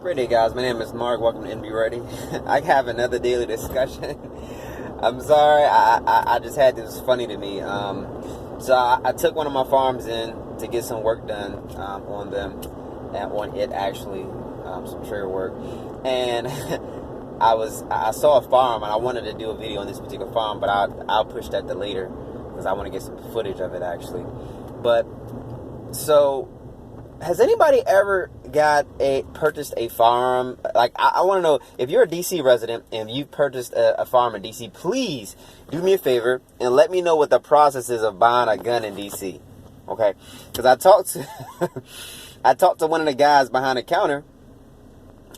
Great day, guys. My name is Mark. Welcome to NB Ready. I have another daily discussion. I'm sorry. I just had this funny to me. So I took one of my farms in to get some work done on them, and on it actually, some trigger work. And I saw a farm, and I wanted to do a video on this particular farm, but I'll push that to later because I want to get some footage of it actually. But so, has anybody ever purchased a farm? Like, I want to know, if you're a DC resident and you've purchased a farm in DC, please do me a favor and let me know what the process is of buying a gun in DC. Okay? Because I talked to one of the guys behind the counter,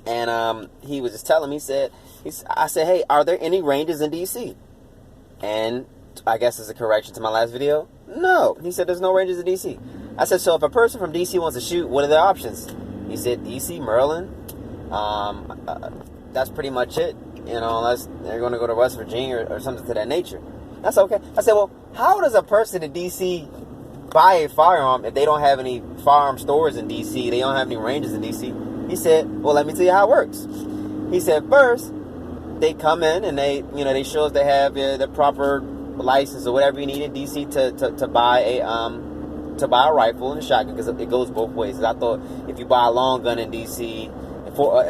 and he was just telling me, I said, hey, are there any ranges in DC? And I guess it's a correction to my last video. No. He said there's no ranges in DC. I said, so if a person from DC wants to shoot, what are their options? He said DC, Maryland. That's pretty much it. You know, unless they're going to go to West Virginia or something to that nature. That's okay. I said, well, how does a person in DC buy a firearm if they don't have any firearm stores in DC? They don't have any ranges in DC. He said, well, let me tell you how it works. He said, first, they come in and they show us they have the proper license or whatever you need in DC to buy a rifle and a shotgun, because it goes both ways. I thought if you buy a long gun in DC,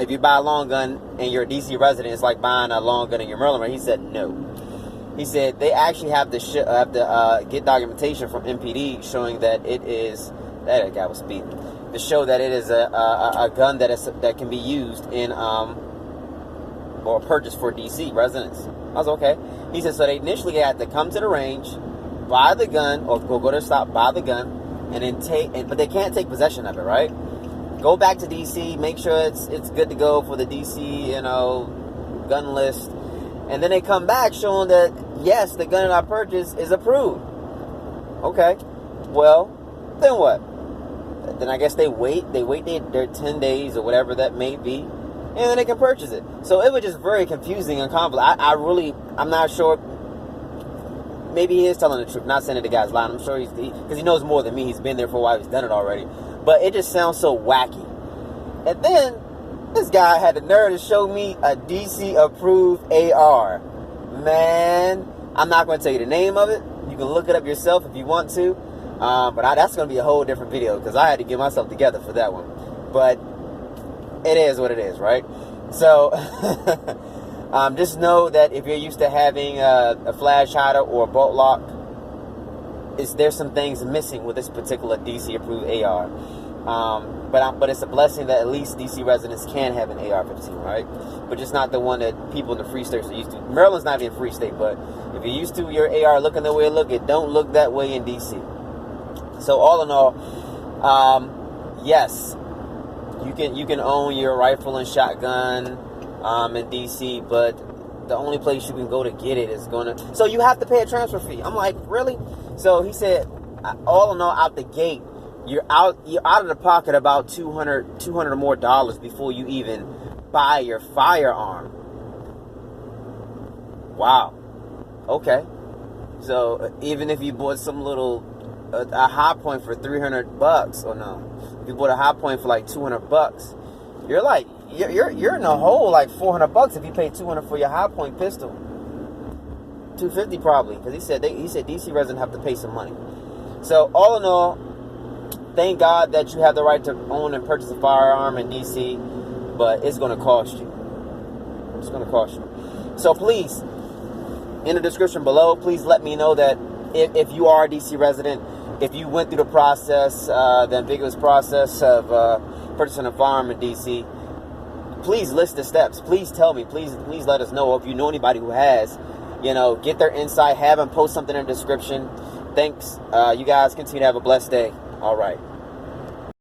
if you buy a long gun and you're a DC resident, it's like buying a long gun in your Maryland. He said no. He said they actually have to get documentation from MPD showing that it is, that guy was speeding, to show that it is a gun that can be used in or purchased for DC residents. I was okay. He said so they initially had to come to the range, buy the gun, or go to the stop, buy the gun, and then but they can't take possession of it, right? Go back to DC, make sure it's good to go for the DC, gun list, and then they come back showing that yes, the gun that I purchased is approved. Okay, well, then what? Then I guess they wait their 10 days or whatever that may be, and then they can purchase it. So it was just very confusing and complicated. I'm not sure. Maybe he is telling the truth. Not saying that the guy's lying. I'm sure because he knows more than me. He's been there for a while. He's done it already. But it just sounds so wacky. And then this guy had the nerve to show me a DC approved AR. Man, I'm not going to tell you the name of it. You can look it up yourself if you want to. But that's going to be a whole different video because I had to get myself together for that one. But it is what it is, right? So just know that if you're used to having a flash hider or a bolt lock, there's some things missing with this particular DC approved AR. But it's a blessing that at least DC residents can have an AR-15, right? But just not the one that people in the free states are used to. Maryland's not even a free state, but if you're used to your AR looking the way it look, it don't look that way in DC. So all in all, yes, you can own your rifle and shotgun in DC, but the only place you can go to get it is so you have to pay a transfer fee. I'm like, really? So he said, all in all, out the gate, you're out of the pocket about $200 or more before you even buy your firearm. Wow. Okay. So even if you bought some little a high point for $300, or no, if you bought a high point for like $200, you're like you're in the hole like $400 if you pay $200 for your high point pistol. $250 probably, because he said DC residents have to pay some money. So all in all, thank God that you have the right to own and purchase a firearm in DC, but it's going to cost you. It's going to cost you. So please, in the description below, please let me know that if you are a DC resident, if you went through the process, the ambiguous process of purchasing a firearm in DC, please list the steps. Please tell me. Please let us know. If you know anybody who has, get their insight. Have them post something in the description. Thanks. You guys continue to have a blessed day. All right.